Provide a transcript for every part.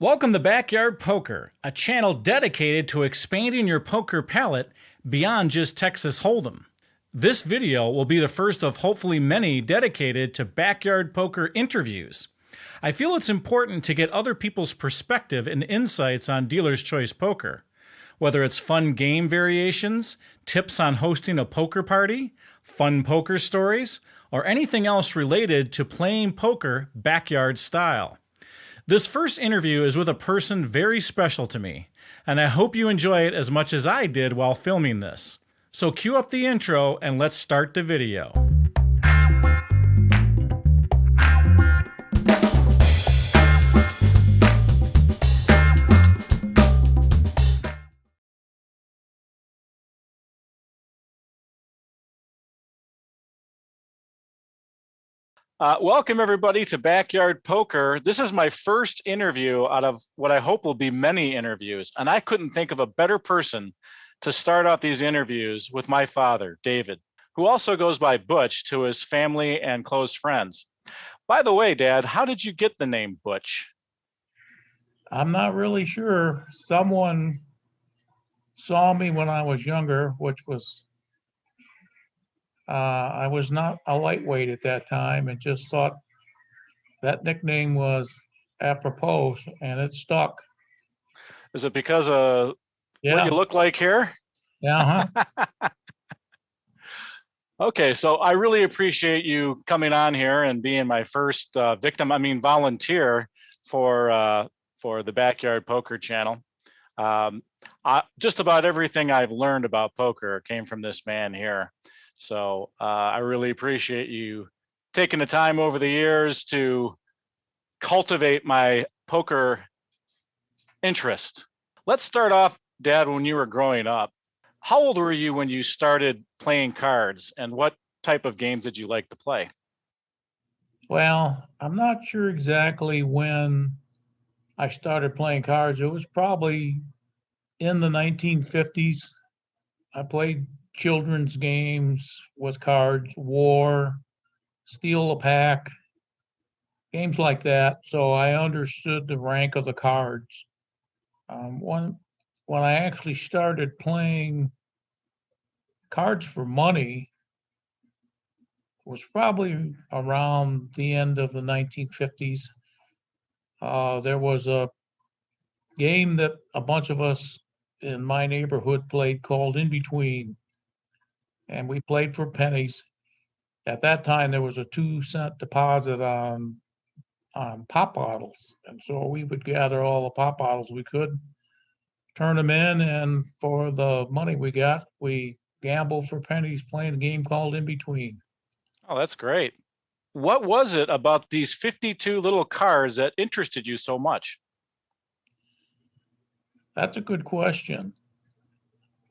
Welcome to BakYard Poker, a channel dedicated to expanding your poker palette beyond just Texas Hold'em. This video will be the first of hopefully many dedicated to backyard poker interviews. I feel it's important to get other people's perspective and insights on dealer's choice poker. Whether it's fun game variations, tips on hosting a poker party, fun poker stories, or anything else related to playing poker backyard style. This first interview is with a person very special to me, and I hope you enjoy it as much as I did while filming this. So cue up the intro and let's start the video. Welcome everybody to BakYard Poker. This is my first interview out of what I hope will be many interviews, and I couldn't think of a better person to start off these interviews with my father, David, who also goes by Butch to his family and close friends. By the way, Dad, how did you get the name Butch? I'm not really sure. Someone saw me when I was younger, which was, I was not a lightweight at that time and just thought that nickname was apropos and it stuck. Is it because of what you look like here? Yeah. Okay, so I really appreciate you coming on here and being my first volunteer for the BakYard Poker channel. Just about everything I've learned about poker came from this man here. So I really appreciate you taking the time over the years to cultivate my poker interest. Let's start off, Dad, when you were growing up. How old were you when you started playing cards, and what type of games did you like to play? Well, I'm not sure exactly when I started playing cards. It was probably in the 1950s. I played children's games with cards, war, steal a pack, games like that. So I understood the rank of the cards. When I actually started playing cards for money was probably around the end of the 1950s. There was a game that a bunch of us in my neighborhood played called In Between, and we played for pennies. At that time, there was a 2-cent deposit on pop bottles, and so we would gather all the pop bottles we could, turn them in, and for the money we got, we gambled for pennies playing a game called In Between. Oh, that's great. What was it about these 52 little cards that interested you so much? That's a good question.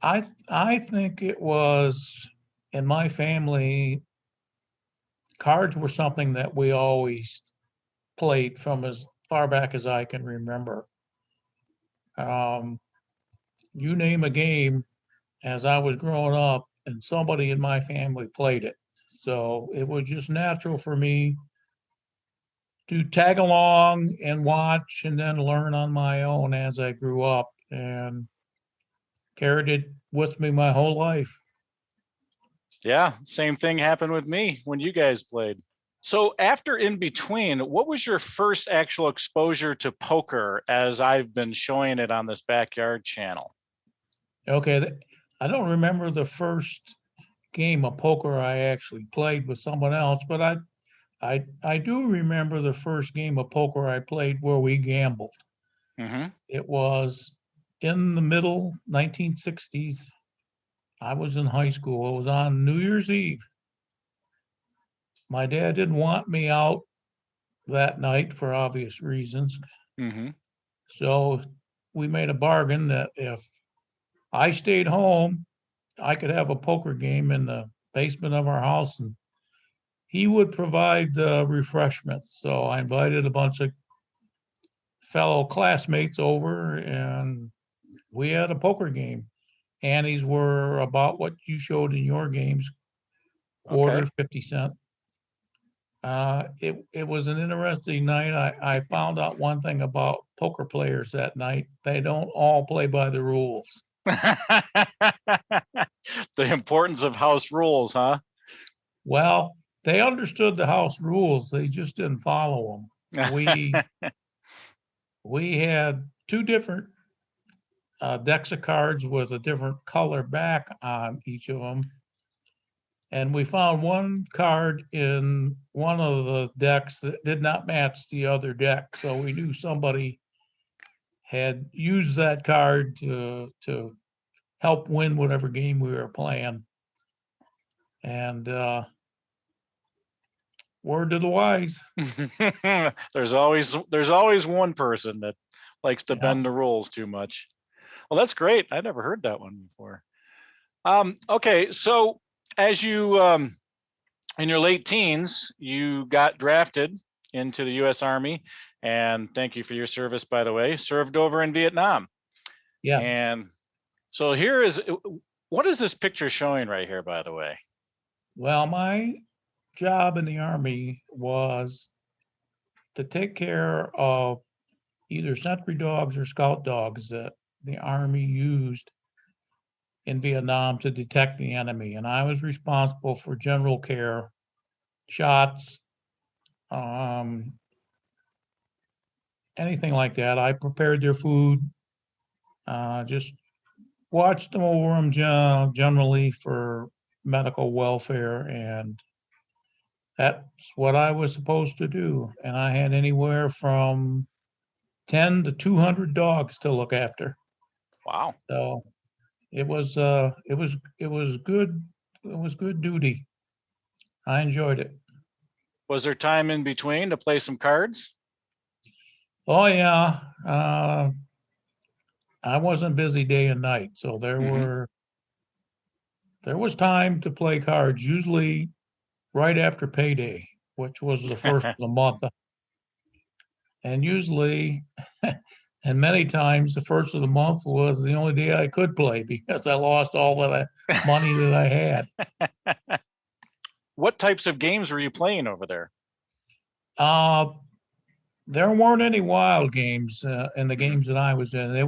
I think it was, in my family, cards were something that we always played from as far back as I can remember. You name a game as I was growing up, and somebody in my family played it. So it was just natural for me to tag along and watch and then learn on my own as I grew up, and carried it with me my whole life. Yeah, same thing happened with me when you guys played. So after In Between, what was your first actual exposure to poker as I've been showing it on this BakYard channel? Okay, I don't remember the first game of poker I actually played with someone else, but I do remember the first game of poker I played where we gambled. Mm-hmm. It was in the middle 1960s. I was in high school. It was on New Year's Eve. My dad didn't want me out that night for obvious reasons. Mm-hmm. So we made a bargain that if I stayed home, I could have a poker game in the basement of our house, and he would provide the refreshments. So I invited a bunch of fellow classmates over and we had a poker game. Antes were about what you showed in your games, quarter, Okay. 50 cent. It was an interesting night. I found out one thing about poker players that night. They don't all play by the rules. The importance of house rules, huh? Well, they understood the house rules. They just didn't follow them. We had two different decks of cards with a different color back on each of them. And we found one card in one of the decks that did not match the other deck. So we knew somebody had used that card to help win whatever game we were playing. And word to the wise. There's always one person that likes to Yeah. bend the rules too much. Well, that's great. I never heard that one before. Okay, so as you in your late teens, you got drafted into the U.S. Army, and thank you for your service, by the way. Served over in Vietnam. Yes. And so here is, what is this picture showing right here, by the way? Well, my job in the Army was to take care of either sentry dogs or scout dogs that the Army used in Vietnam to detect the enemy. And I was responsible for general care, shots, anything like that. I prepared their food, just watched them over them generally for medical welfare, and that's what I was supposed to do. And I had anywhere from 10 to 200 dogs to look after. Wow. So it was good. It was good duty. I enjoyed it. Was there time in between to play some cards? Oh yeah. I wasn't busy day and night, so there was time to play cards, usually right after payday, which was the first of the month. And usually, and many times, the first of the month was the only day I could play because I lost all the money that I had. What types of games were you playing over there? There weren't any wild games in the games that I was in. It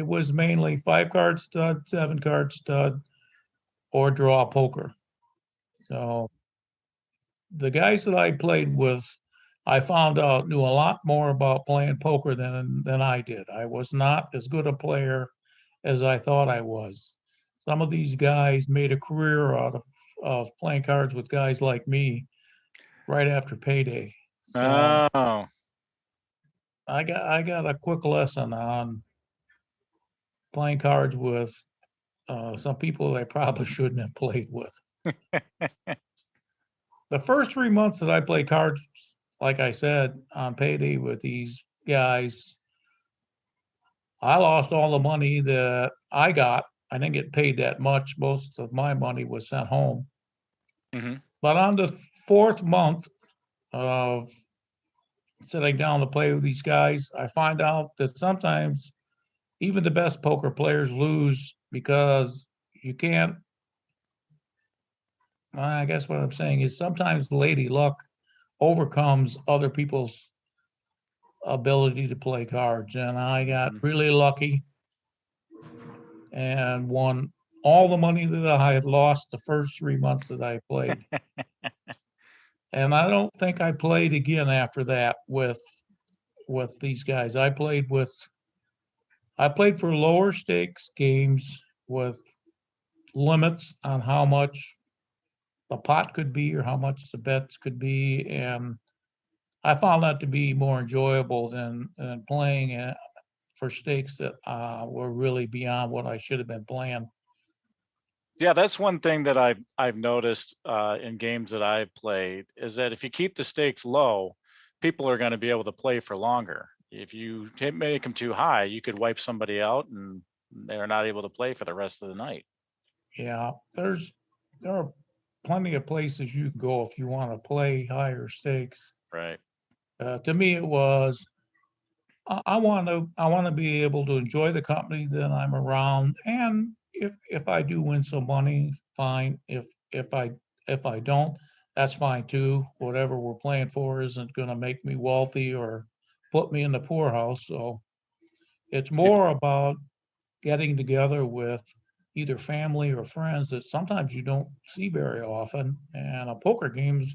was mainly 5-card stud, 7-card stud, or draw poker. So the guys that I played with, I found out knew a lot more about playing poker than I did. I was not as good a player as I thought I was. Some of these guys made a career out of playing cards with guys like me right after payday. So Oh, I got a quick lesson on playing cards with some people I probably shouldn't have played with. The first 3 months that I played cards, like I said, on payday with these guys, I lost all the money that I got. I didn't get paid that much. Most of my money was sent home. Mhm. But on the 4th month of sitting down to play with these guys, I find out that sometimes even the best poker players lose because you can't. I guess what I'm saying is sometimes lady luck overcomes other people's ability to play cards. And I got really lucky and won all the money that I had lost the first 3 months that I played. And I don't think I played again after that with these guys. I played for lower stakes games with limits on how much the pot could be or how much the bets could be. And I found that to be more enjoyable than playing for stakes that were really beyond what I should have been playing. Yeah, that's one thing that I've noticed in games that I've played is that if you keep the stakes low, people are going to be able to play for longer. If you make them too high, you could wipe somebody out and they're not able to play for the rest of the night. Yeah, there are plenty of places you can go if you want to play higher stakes. Right. To me, it was I want to be able to enjoy the company that I'm around, and if I do win some money, fine. If I don't, that's fine too. Whatever we're playing for isn't going to make me wealthy or put me in the poorhouse. So it's more about getting together with either family or friends that sometimes you don't see very often. And a poker game's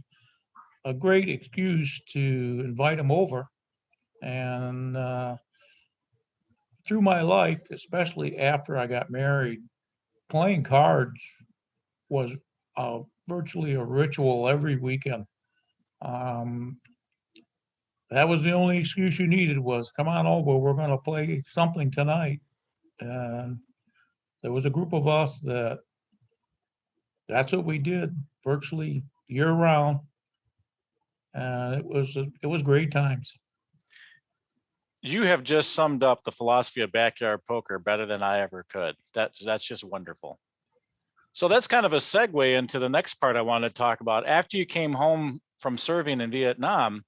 a great excuse to invite them over. And through my life, especially after I got married, playing cards was virtually a ritual every weekend. Um, that was the only excuse you needed was come on over. We're going to play something tonight. And there was a group of us that's what we did virtually year round. And it was great times. You have just summed up the philosophy of backyard poker better than I ever could. That's just wonderful. So that's kind of a segue into the next part I want to talk about. After you came home from serving in Vietnam,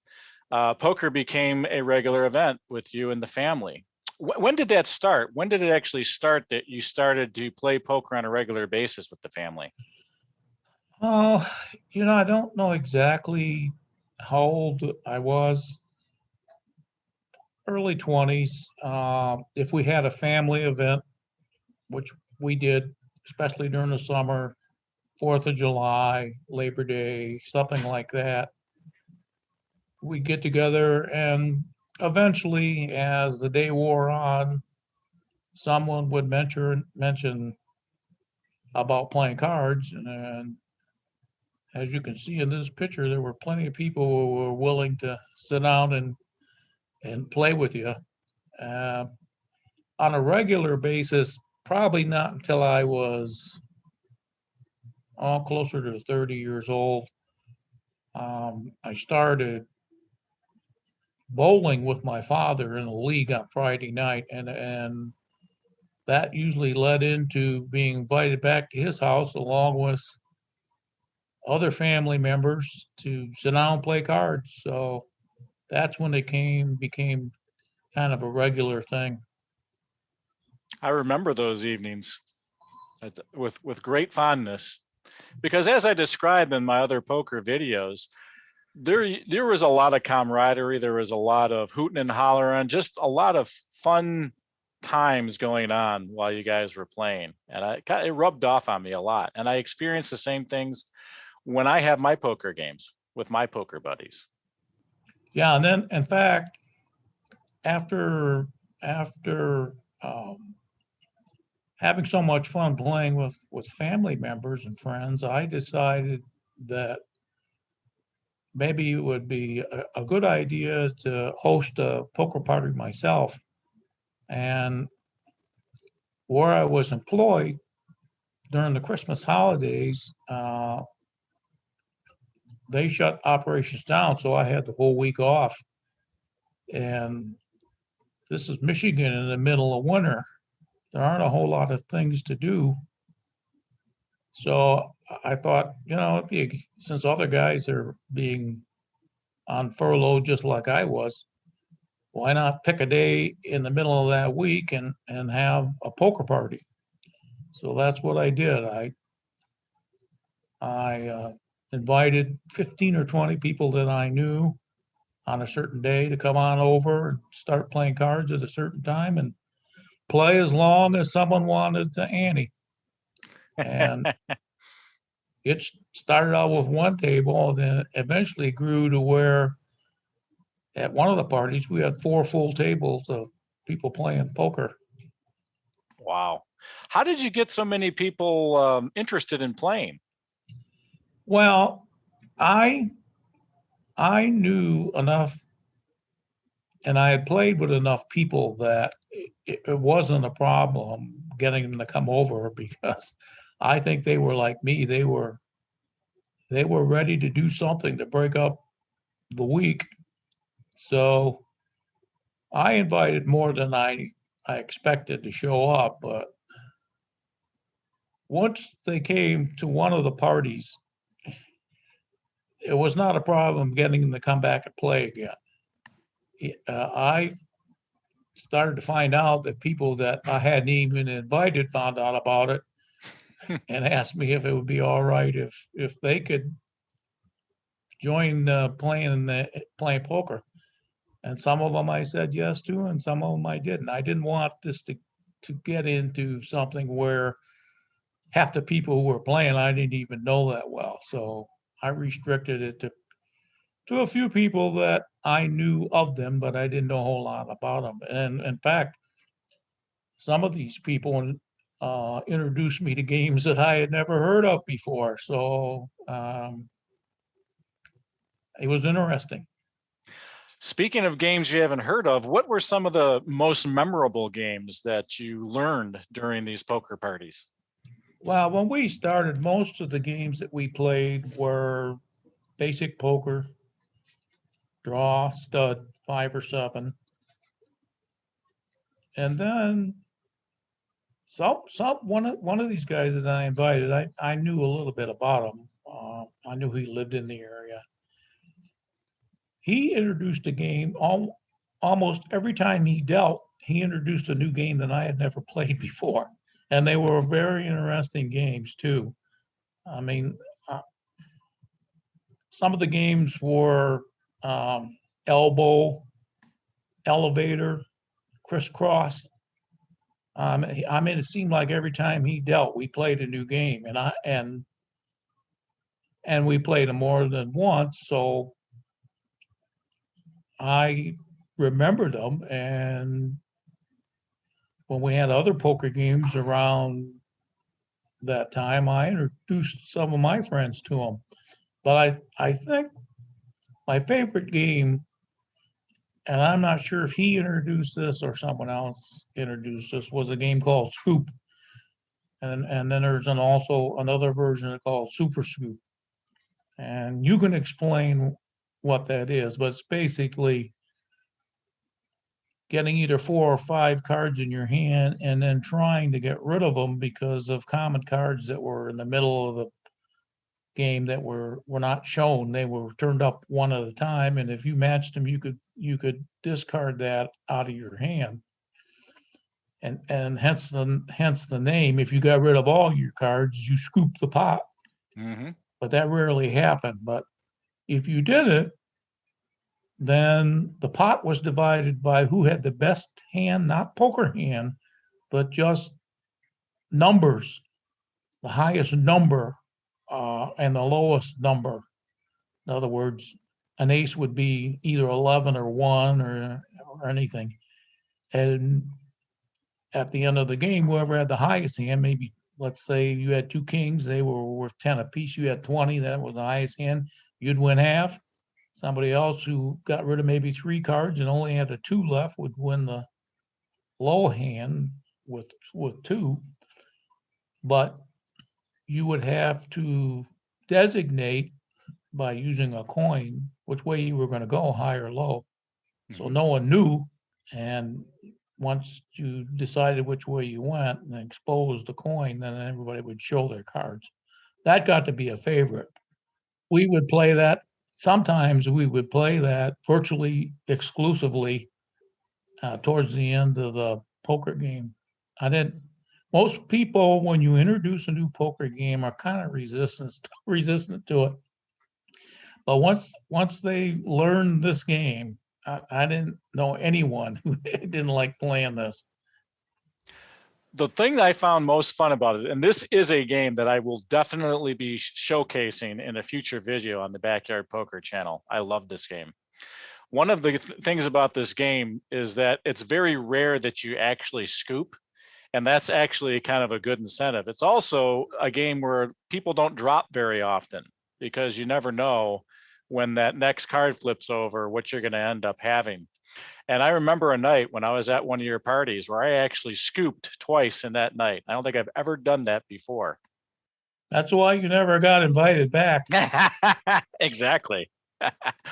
poker became a regular event with you and the family. When did that start? When did it actually start that you started to play poker on a regular basis with the family? Oh, I don't know exactly how old I was. Early 20s. If we had a family event, which we did, especially during the summer, 4th of July, Labor Day, something like that, we get together and eventually, as the day wore on, someone would mention about playing cards. And as you can see in this picture, there were plenty of people who were willing to sit down and play with you. Uh, on a regular basis, probably not until I was closer to 30 years old. I started bowling with my father in a league on Friday night, and that usually led into being invited back to his house along with other family members to sit down and play cards. So that's when it became kind of a regular thing. I remember those evenings with great fondness because as I described in my other poker videos, there was a lot of camaraderie, there was a lot of hooting and hollering, just a lot of fun times going on while you guys were playing, and it rubbed off on me a lot. And I experienced the same things when I have my poker games with my poker buddies. Yeah, and then in fact, after um, having so much fun playing with family members and friends, I decided that maybe it would be a good idea to host a poker party myself. And where I was employed during the Christmas holidays, they shut operations down, so I had the whole week off. And this is Michigan in the middle of winter. There aren't a whole lot of things to do. So I thought, since other guys are being on furlough just like I was, why not pick a day in the middle of that week and have a poker party? So that's what I did. I invited 15 or 20 people that I knew on a certain day to come on over and start playing cards at a certain time and play as long as someone wanted to ante. And it started out with one table, then eventually grew to where at one of the parties we had 4 full tables of people playing poker. Wow. How did you get so many people interested in playing? Well, I I knew enough, and I had played with enough people that it wasn't a problem getting them to come over because I think they were like me. They were ready to do something to break up the week. So I invited more than I expected to show up, but once they came to one of the parties, it was not a problem getting them to come back and play again. I started to find out that people that I hadn't even invited found out about it and asked me if it would be all right if they could join playing poker. And some of them I said yes to, and some of them I didn't. I didn't want this to get into something where half the people who were playing I didn't even know that well. So I restricted it to a few people that I knew of them, but I didn't know a whole lot about them. And in fact, some of these people introduced me to games that I had never heard of before. So it was interesting. Speaking of games you haven't heard of, what were some of the most memorable games that you learned during these poker parties? Well, when we started, most of the games that we played were basic poker, draw, stud, 5 or 7. And then one of these guys that I invited, I knew a little bit about him. I knew he lived in the area. He introduced a game almost every time he dealt. He introduced a new game that I had never played before, and they were very interesting games too. I mean, some of the games were elbow, elevator, crisscross. I mean, it seemed like every time he dealt, we played a new game, and we played them more than once. So I remembered them, and when we had other poker games around that time, I introduced some of my friends to them. But I think my favorite game, and I'm not sure if he introduced this or someone else introduced this, was a game called Scoop. And then there's also another version called Super Scoop. And you can explain what that is, but it's basically getting either 4 or 5 cards in your hand and then trying to get rid of them because of common cards that were in the middle of the game that were not shown. They were turned up one at a time, and if you matched them, you could discard that out of your hand. And hence the name. If you got rid of all your cards, you scoop the pot. Mm-hmm. But that rarely happened. But if you did it, then the pot was divided by who had the best hand, not poker hand, but just numbers, the highest number and the lowest number. In other words, an ace would be either 11 or 1 or anything. And at the end of the game, whoever had the highest hand, maybe let's say you had 2 kings, they were worth 10 apiece. You had 20, that was the highest hand. You'd win half. Somebody else who got rid of maybe 3 cards and only had a 2 left would win the low hand with 2. But you would have to designate by using a coin which way you were going to go, high or low. So no one knew. And once you decided which way you went and exposed the coin, then everybody would show their cards. That got to be a favorite. We would play that. Sometimes we would play that virtually exclusively towards the end of the poker game. Most people, when you introduce a new poker game, are kind of resistant to it. But once they learn this game, I didn't know anyone who didn't like playing this. The thing that I found most fun about it, and this is a game that I will definitely be showcasing in a future video on the BakYard Poker channel. I love this game. One of the things about this game is that it's very rare that you actually scoop, and that's actually kind of a good incentive. It's also a game where people don't drop very often because you never know when that next card flips over what you're going to end up having. And I remember a night when I was at one of your parties where I actually scooped twice in that night. I don't think I've ever done that before. That's why you never got invited back. Exactly.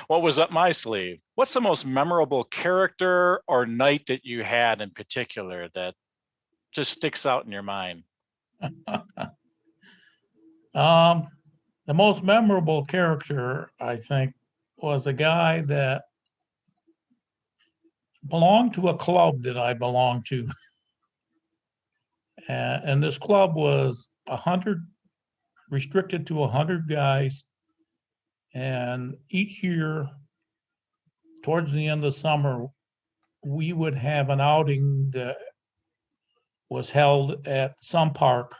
What was up my sleeve? What's the most memorable character or night that you had in particular that just sticks out in your mind? The most memorable character, I think, was a guy that belonged to a club that I belonged to. And this club was restricted to 100 guys. And each year, towards the end of summer, we would have an outing that was held at some park.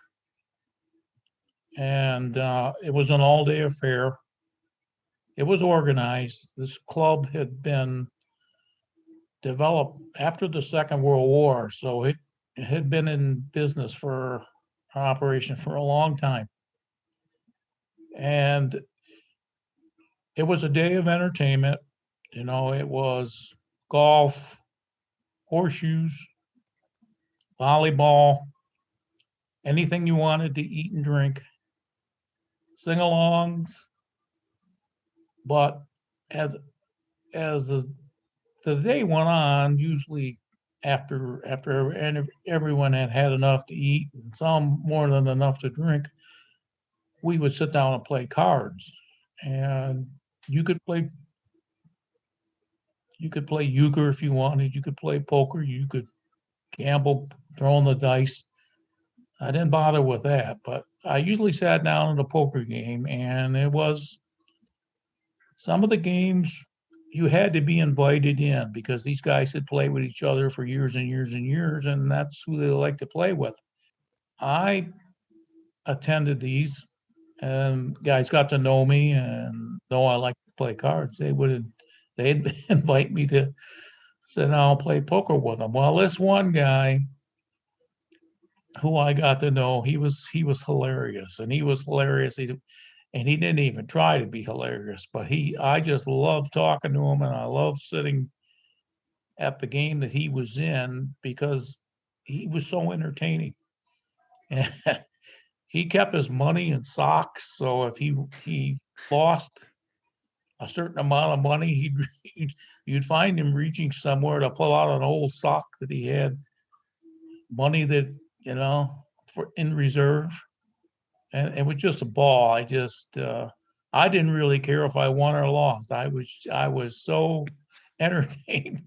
And it was an all-day affair. It was organized. This club had been developed after the Second World War, so it had been in business for operation for a long time. And it was a day of entertainment. You know, it was golf, horseshoes, volleyball, anything you wanted to eat and drink, sing-alongs. But as the day went on, usually after everyone had had enough to eat and some more than enough to drink, we would sit down and play cards. And you could play euchre if you wanted. You could play poker. You could gamble, throwing the dice. I didn't bother with that, but I usually sat down in a poker game, and it was some of the games you had to be invited in because these guys had played with each other for years and years and years, and that's who they like to play with. I attended these, and guys got to know me and know I like to play cards. They'd invite me to sit down and play poker with them. Well, this one guy who I got to know, he was hilarious, and he was hilarious. And he didn't even try to be hilarious, but I just loved talking to him, and I loved sitting at the game that he was in because he was so entertaining. And he kept his money in socks, so if he lost a certain amount of money, you'd find him reaching somewhere to pull out an old sock that he had money that, you know, for in reserve. And it was just a ball. I didn't really care if I won or lost. I was so entertained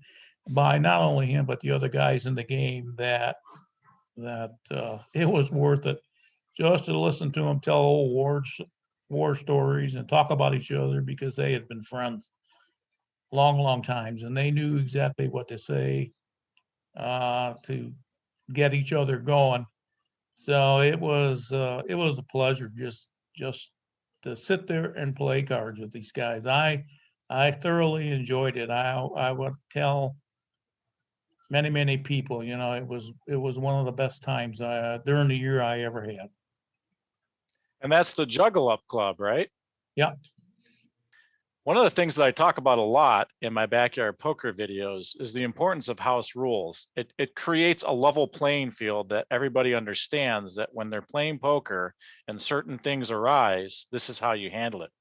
by not only him but the other guys in the game that it was worth it just to listen to them tell old war stories and talk about each other because they had been friends long times, and they knew exactly what to say to get each other going. So it was a pleasure just to sit there and play cards with these guys. I thoroughly enjoyed it. I would tell many people, you know, it was one of the best times during the year I ever had. And that's the Juggle Up Club, right? Yeah. One of the things that I talk about a lot in my backyard poker videos is the importance of house rules. It creates a level playing field that everybody understands that when they're playing poker and certain things arise, this is how you handle it.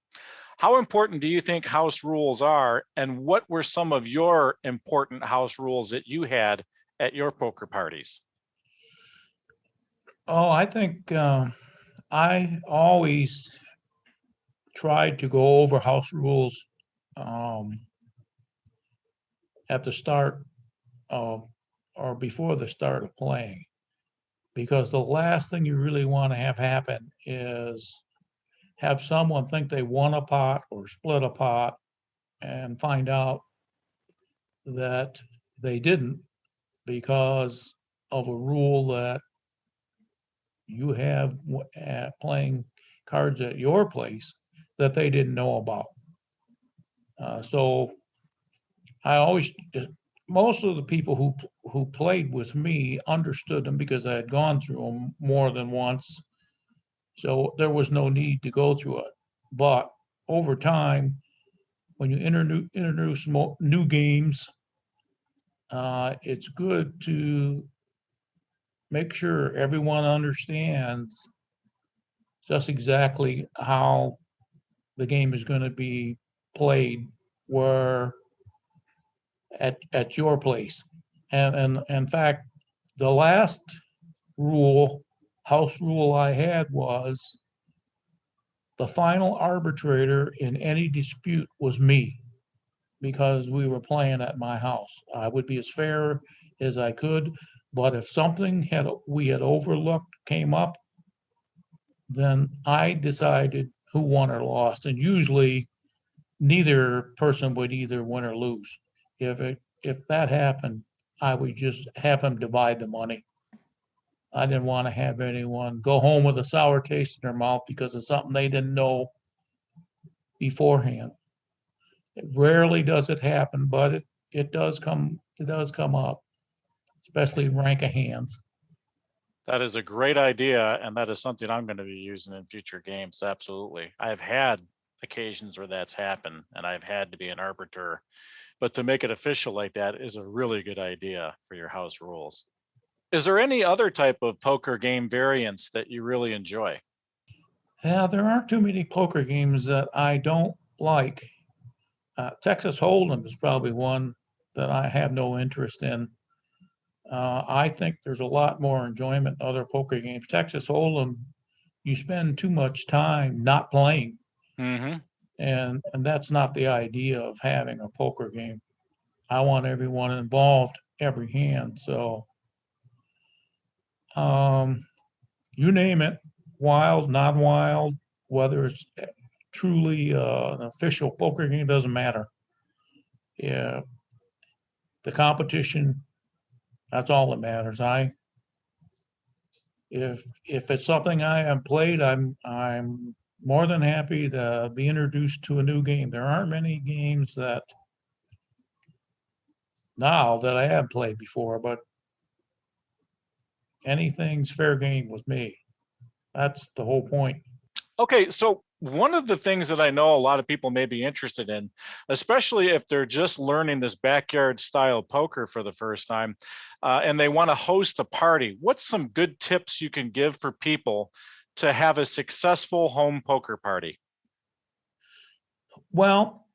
How important do you think house rules are, and what were some of your important house rules that you had at your poker parties? Oh, I think I always tried to go over house rules um, at the start of or before the start of playing, because the last thing you really want to have happen is have someone think they won a pot or split a pot and find out that they didn't because of a rule that you have playing cards at your place that they didn't know about. So I always, most of the people who played with me understood them because I had gone through them more than once. So there was no need to go through it. But over time, when you introduce new games, it's good to make sure everyone understands just exactly how the game is going to be played where at your place. And in fact, the last house rule I had was the final arbitrator in any dispute was me because we were playing at my house. I would be as fair as I could, but if something we had overlooked came up, then I decided who won or lost. And usually neither person would either win or lose. If that happened, I would just have them divide the money. I didn't want to have anyone go home with a sour taste in their mouth because of something they didn't know beforehand. It rarely does it happen, but it does come up, especially rank of hands. That is a great idea, and that is something I'm going to be using in future games. Absolutely. I've had occasions where that's happened, and I've had to be an arbiter. But to make it official like that is a really good idea for your house rules. Is there any other type of poker game variants that you really enjoy? Yeah, there aren't too many poker games that I don't like. Texas Hold'em is probably one that I have no interest in. I think there's a lot more enjoyment in other poker games. Texas Hold'em, you spend too much time not playing, Mm-hmm. and that's not the idea of having a poker game. I want everyone involved every hand. So, you name it, wild, not wild, whether it's truly an official poker game, doesn't matter. Yeah, the competition, that's all that matters. If it's something I have played, I'm more than happy to be introduced to a new game. There aren't many games that now that I have played before, but anything's fair game with me. That's the whole point. Okay, so one of the things that I know a lot of people may be interested in, especially if they're just learning this backyard style poker for the first time, and they want to host a party, what's some good tips you can give for people to have a successful home poker party? Well,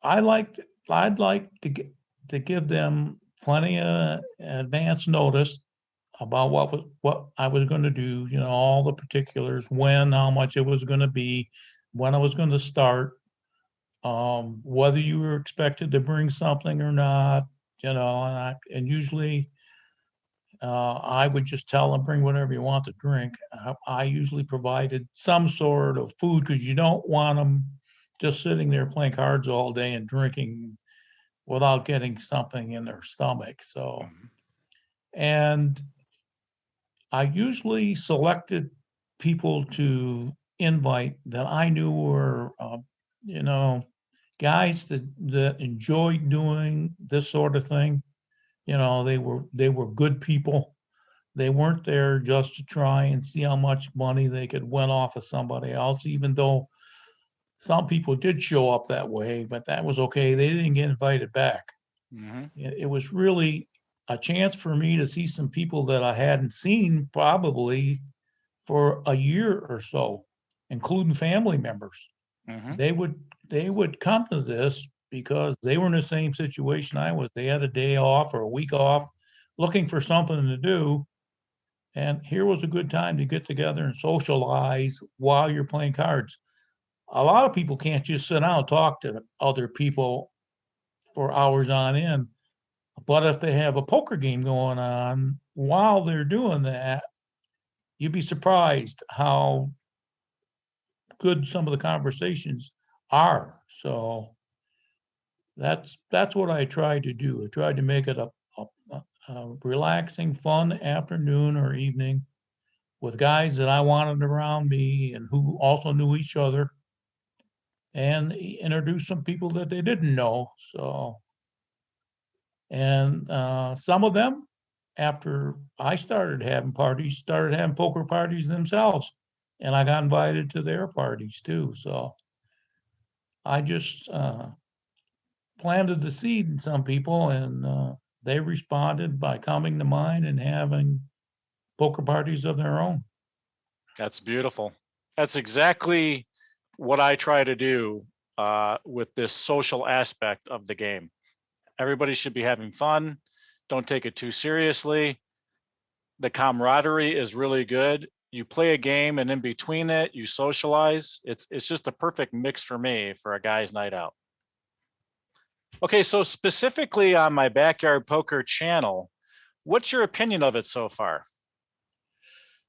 I like I'd like to give them plenty of advance notice about what I was going to do, all the particulars, when, how much it was going to be, when I was going to start, whether you were expected to bring something or not, and usually I would just tell them, bring whatever you want to drink. I usually provided some sort of food because you don't want them just sitting there playing cards all day and drinking without getting something in their stomach. So, Mhm. and I usually selected people to invite that I knew were, you know, guys that enjoyed doing this sort of thing. They were good people. They weren't there just to try and see how much money they could win off of somebody else, even though some people did show up that way, but that was okay. They didn't get invited back. Mhm. It was really a chance for me to see some people that I hadn't seen probably for a year or so, including family members. Mhm. They would come to this because they were in the same situation I was. They had a day off or a week off, looking for something to do, and here was a good time to get together and socialize while you're playing cards. A lot of people can't just sit down and talk to other people for hours on end. But if they have a poker game going on while they're doing that, you'd be surprised how good some of the conversations are. So that's what I tried to do. I tried to make it a relaxing, fun afternoon or evening with guys that I wanted around me and who also knew each other, and introduce some people that they didn't know. So, and some of them, after I started having poker parties themselves, and I got invited to their parties too. So I just planted the seed in some people, and they responded by coming to mine and having poker parties of their own. That's beautiful. That's exactly what I try to do with this social aspect of the game. Everybody should be having fun. Don't take it too seriously. The camaraderie is really good. You play a game, and in between it, you socialize. It's just a perfect mix for me for a guy's night out. Okay, so specifically on my backyard poker channel, what's your opinion of it so far?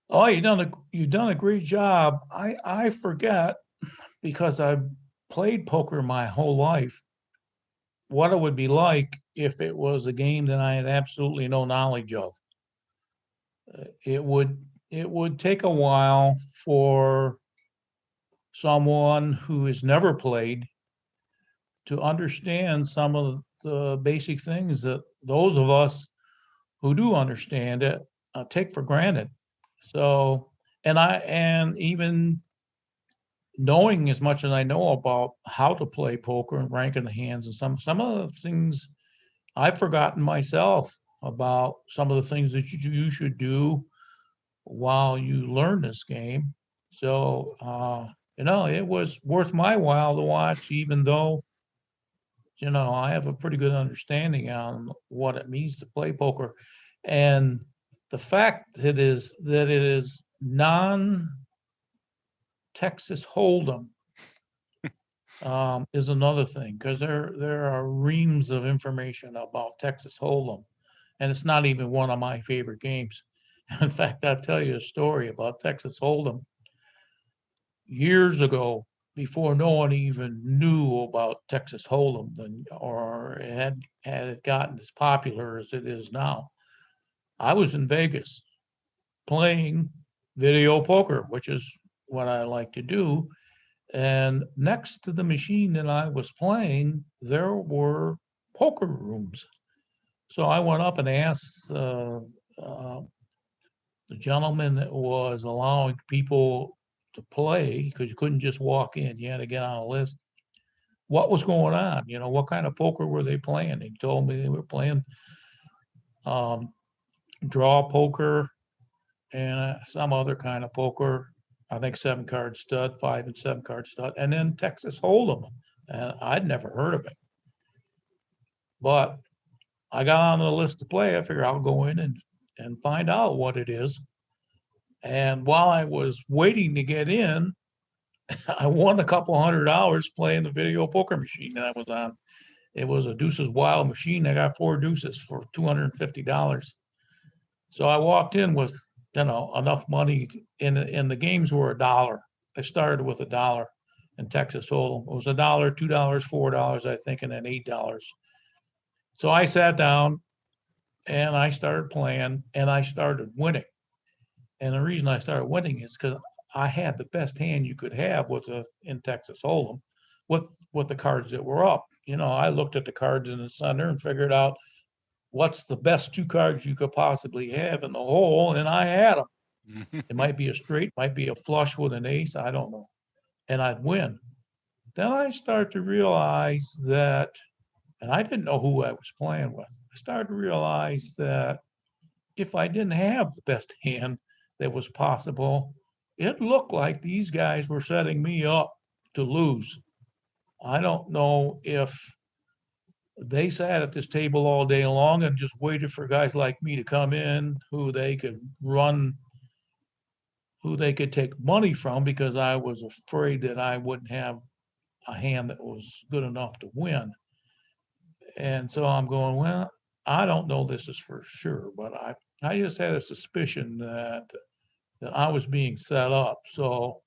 Oh, you've done a great job. I forget because played poker my whole life, what it would be like if it was a game that I had absolutely no knowledge of. It would take a while for someone who has never played to understand some of the basic things that those of us who do understand it take for granted. So, and even knowing as much as I know about how to play poker and ranking the hands and some of the things I've forgotten myself about some of the things that you should do while you learn this game. So, it was worth my while to watch, even though, I have a pretty good understanding on what it means to play poker. And the fact that it is non-Texas Hold'em is another thing, because there are reams of information about Texas Hold'em, and it's not even one of my favorite games. In fact, I'll tell you a story about Texas Hold'em. Years ago, before no one even knew about Texas Hold'em, or had it gotten as popular as it is now, I was in Vegas playing video poker, which is what I like to do. And next to the machine that I was playing, there were poker rooms. So I went up and asked the gentleman that was allowing people to play, because you couldn't just walk in, you had to get on a list, what was going on, what kind of poker were they playing. He told me they were playing draw poker and some other kind of poker. I think 7-card stud, 5 and 7-card stud, and then Texas Hold'em. And I'd never heard of it. But I got on the list to play. I figured I'll go in and find out what it is. And while I was waiting to get in, I won a couple $100 playing the video poker machine that I was on. It was a Deuces Wild machine. I got 4 deuces for $250. So I walked in with, enough money, and the games were $1. I started with $1 in Texas Hold'em. It was $1, $2, $4, I think, and then $8. So I sat down and I started playing and I started winning. And the reason I started winning is because I had the best hand you could have in Texas Hold'em with the cards that were up. I looked at the cards in the center and figured out what's the best 2 cards you could possibly have in the hole, and I had them. It might be a straight, might be a flush with an ace, I don't know. And I'd win. Then I started to realize that, and I didn't know who I was playing with. I started to realize that if I didn't have the best hand that was possible, it looked like these guys were setting me up to lose. I don't know if they sat at this table all day long and just waited for guys like me to come in who they could take money from, because I was afraid that I wouldn't have a hand that was good enough to win. And so I'm going, well, I don't know this is for sure, but I just had a suspicion that I was being set up. So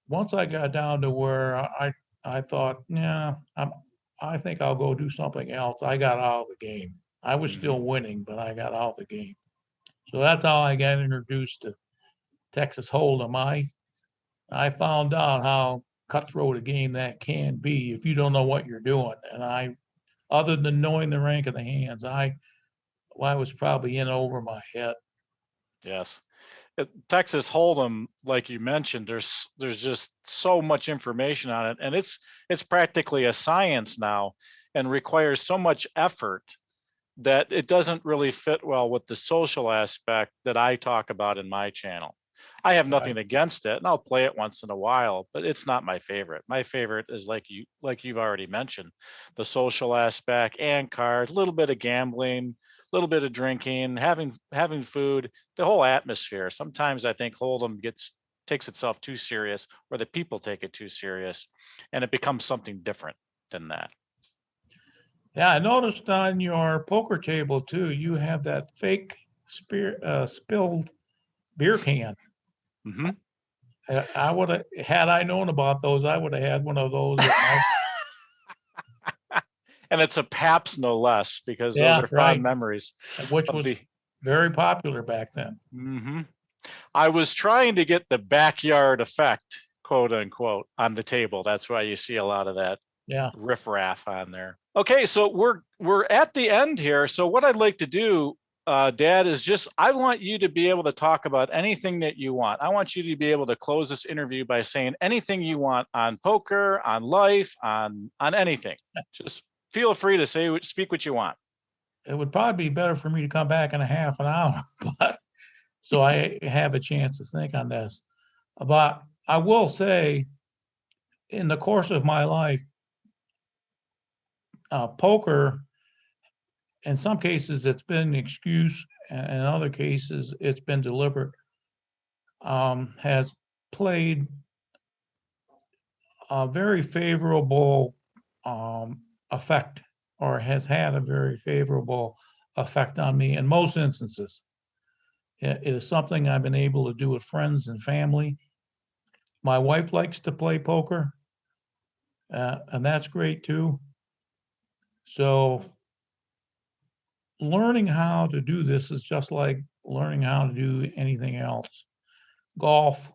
once I got down to where I thought, yeah, I think I'll go do something else, I got out of the game. I was still winning, but I got out of the game. So that's how I got introduced to Texas Hold'em. I found out how cutthroat a game that can be if you don't know what you're doing. And other than knowing the rank of the hands, I was probably in over my head. Yes. Texas Hold'em, like you mentioned, there's just so much information on it, and it's practically a science now and requires so much effort that it doesn't really fit well with the social aspect that I talk about in my channel. I have nothing against it, and I'll play it once in a while, but it's not my favorite. My favorite is like you've already mentioned, the social aspect and cards, a little bit of gambling, a little bit of drinking, having food, the whole atmosphere. Sometimes I think Hold'em takes itself too serious, or the people take it too serious, and it becomes something different than that. Yeah, I noticed on your poker table too, you have that fake spilled beer can. Mm-hmm. I would have, had I known about those, I would have had one of those. And it's a Paps no less, because those Yeah, are right. fond memories Which of was the. very popular back then. Mhm. I was trying to get the backyard effect, quote unquote, on the table. That's why you see a lot of that Yeah. riffraff on there. Okay, so we're at the end here. So what I'd like to do, Dad, is just I want you to be able to talk about anything that you want. I want you to be able to close this interview by saying anything you want on poker, on life, on anything. Just feel free to speak what you want. It would probably be better for me to come back in a half an hour, but so I have a chance to think on this. But I will say, in the course of my life, poker, in some cases, it's been an excuse, and in other cases, it's been deliberate, has played a very favorable effect, or has had a very favorable effect on me in most instances. It is something I've been able to do with friends and family. My wife likes to play poker, and that's great too. So learning how to do this is just like learning how to do anything else. Golf,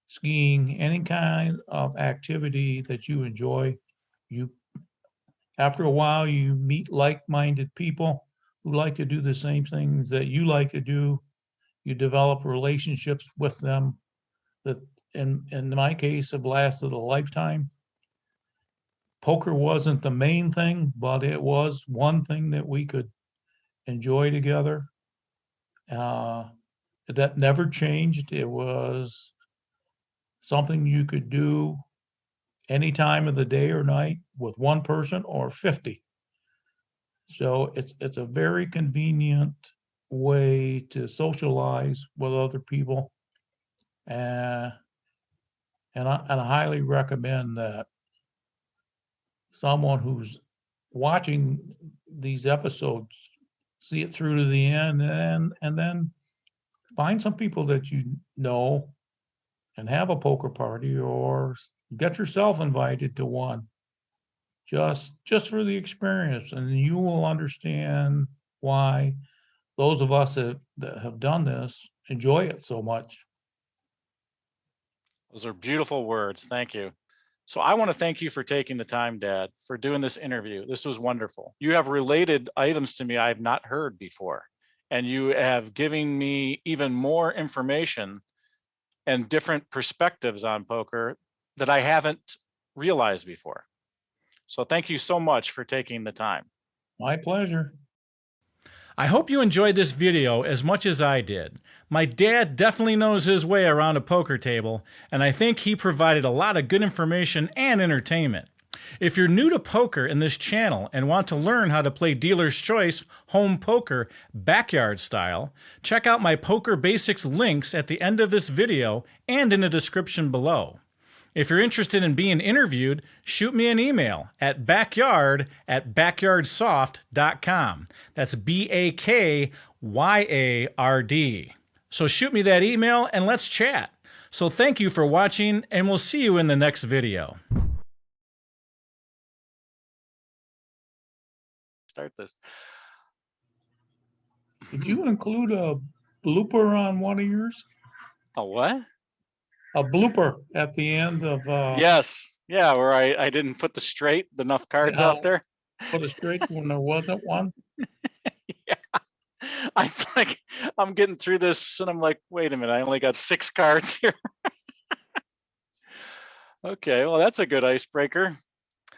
skiing, any kind of activity that you enjoy. You, after a while, you meet like-minded people who like to do the same things that you like to do. You develop relationships with them that, in my case, have lasted a lifetime. Poker wasn't the main thing, but it was one thing that we could enjoy together. That never changed. It was something you could do any time of the day or night with one person or 50. So it's a very convenient way to socialize with other people. And I highly recommend that someone who's watching these episodes see it through to the end, and then find some people that you know and have a poker party, or get yourself invited to one, just for the experience, and you will understand why those of us that have done this enjoy it so much. Those are beautiful words. Thank you. So I want to thank you for taking the time, Dad, for doing this interview. This was wonderful. You have related items to me I've not heard before, and you have given me even more information and different perspectives on poker that I haven't realized before. So thank you so much for taking the time. My pleasure. I hope you enjoyed this video as much as I did. My dad definitely knows his way around a poker table, and I think he provided a lot of good information and entertainment. If you're new to poker in this channel and want to learn how to play dealer's choice home poker backyard style, check out my poker basics links at the end of this video and in the description below. If you're interested in being interviewed, shoot me an email at bakyard@bakyardsoft.com. That's BAKYARD. So shoot me that email and let's chat. So thank you for watching, and we'll see you in the next video. Start this. Did you include a blooper on one of yours? A what? A blooper at the end of Yes. Yeah, where I didn't put the enough cards out there. put a straight when there wasn't one. Yeah. I like I'm getting through this and I'm like, wait a minute, I only got 6 cards here. Okay, well, that's a good icebreaker.